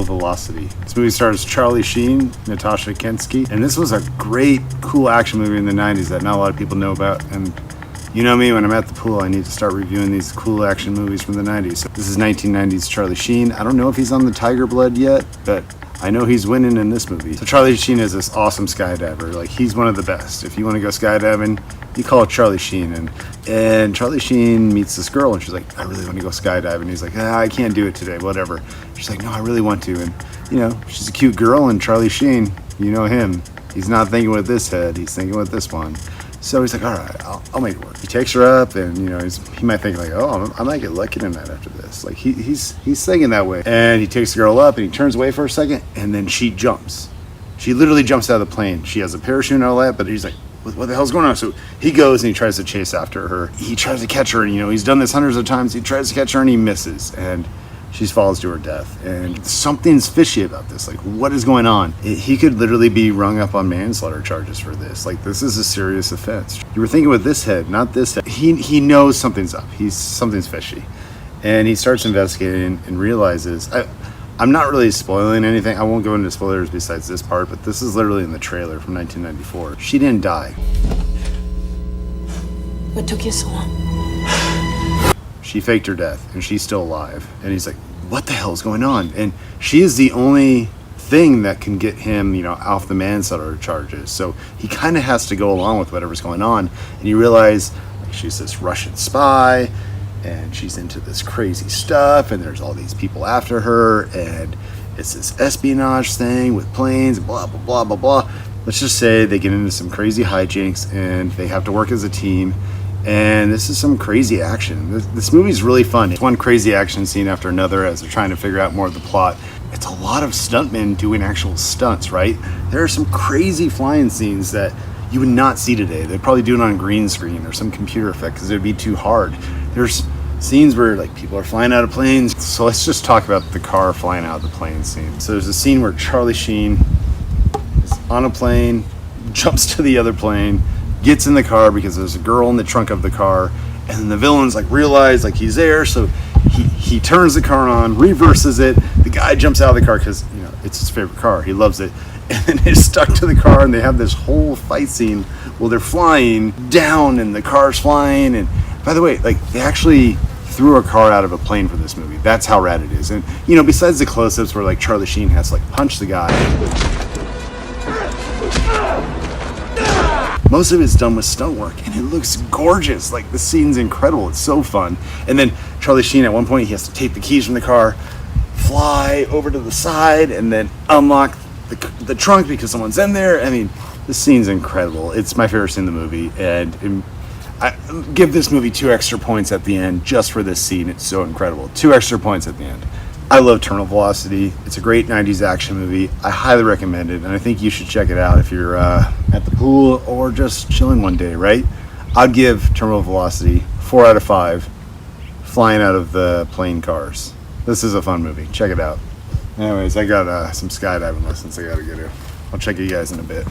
Terminal Velocity. This movie stars Charlie Sheen, Natasha Kinski, and this was a great, cool action movie in the 90s that not a lot of people know about. And you know me, when I'm at the pool, I need to start reviewing these cool action movies from the 90s. So this is 1990s Charlie Sheen. I don't know if he's on the Tiger Blood yet, but I know he's winning in this movie. So Charlie Sheen is this awesome skydiver. Like, he's one of the best. If you want to go skydiving, you call Charlie Sheen. And Charlie Sheen meets this girl, and she's like, I really want to go skydiving. He's like, I can't do it today, whatever. She's like, no, I really want to. And, you know, she's a cute girl, and Charlie Sheen, you know him. He's not thinking with this head, he's thinking with this one. So he's like, all right, I'll make it work. He takes her up, and you know, he might think like, oh, I might get lucky tonight after this. Like he's thinking that way. And he takes the girl up, and he turns away for a second, and then she jumps. She literally jumps out of the plane. She has a parachute and all that, but he's like, what the hell's going on? So he goes and he tries to chase after her. He tries to catch her, and you know, he's done this hundreds of times. He tries to catch her, and he misses, and she falls to her death. And something's fishy about this. Like, what is going on? He could literally be rung up on manslaughter charges for this. Like, this is a serious offense. You were thinking with this head, not this head. He knows something's up. Something's fishy. And he starts investigating and realizes, I'm not really spoiling anything. I won't go into spoilers besides this part, but this is literally in the trailer from 1994. She didn't die. What took you so long? She faked her death, and she's still alive. And he's like, what the hell is going on? And she is the only thing that can get him, you know, off the manslaughter charges. So he kind of has to go along with whatever's going on. And you realize, like, she's this Russian spy, and she's into this crazy stuff, and there's all these people after her, and it's this espionage thing with planes, blah, blah, blah, blah, blah. Let's just say they get into some crazy hijinks, and they have to work as a team. And this is some crazy action. This movie's really fun. It's one crazy action scene after another as they're trying to figure out more of the plot. It's a lot of stuntmen doing actual stunts, right? There are some crazy flying scenes that you would not see today. They'd probably do it on green screen or some computer effect because it would be too hard. There's scenes where like people are flying out of planes. So let's just talk about the car flying out of the plane scene. So there's a scene where Charlie Sheen is on a plane, jumps to the other plane, gets in the car because there's a girl in the trunk of the car, and then the villains like realize like he's there, so he turns the car on, reverses it. The guy jumps out of the car because, you know, it's his favorite car, he loves it, and then he's stuck to the car, and they have this whole fight scene while they're flying down and the car's flying. And by the way, like, they actually threw a car out of a plane for this movie. That's how rad it is. And you know, besides the close-ups where like Charlie Sheen has to like punch the guy, most of it's done with stunt work, and it looks gorgeous. Like, the scene's incredible. It's so fun. And then Charlie Sheen, at one point, he has to take the keys from the car, fly over to the side, and then unlock the trunk because someone's in there. I mean, this scene's incredible. It's my favorite scene in the movie, and I give this movie 2 extra points at the end just for this scene. It's so incredible. 2 extra points at the end. I love Terminal Velocity. It's a great 90s action movie. I highly recommend it, and I think you should check it out if you're at the pool or just chilling one day, right? I'd give Terminal Velocity 4 out of 5 flying out of the plane cars. This is a fun movie. Check it out. Anyways, I got some skydiving lessons I gotta go to. I'll check you guys in a bit.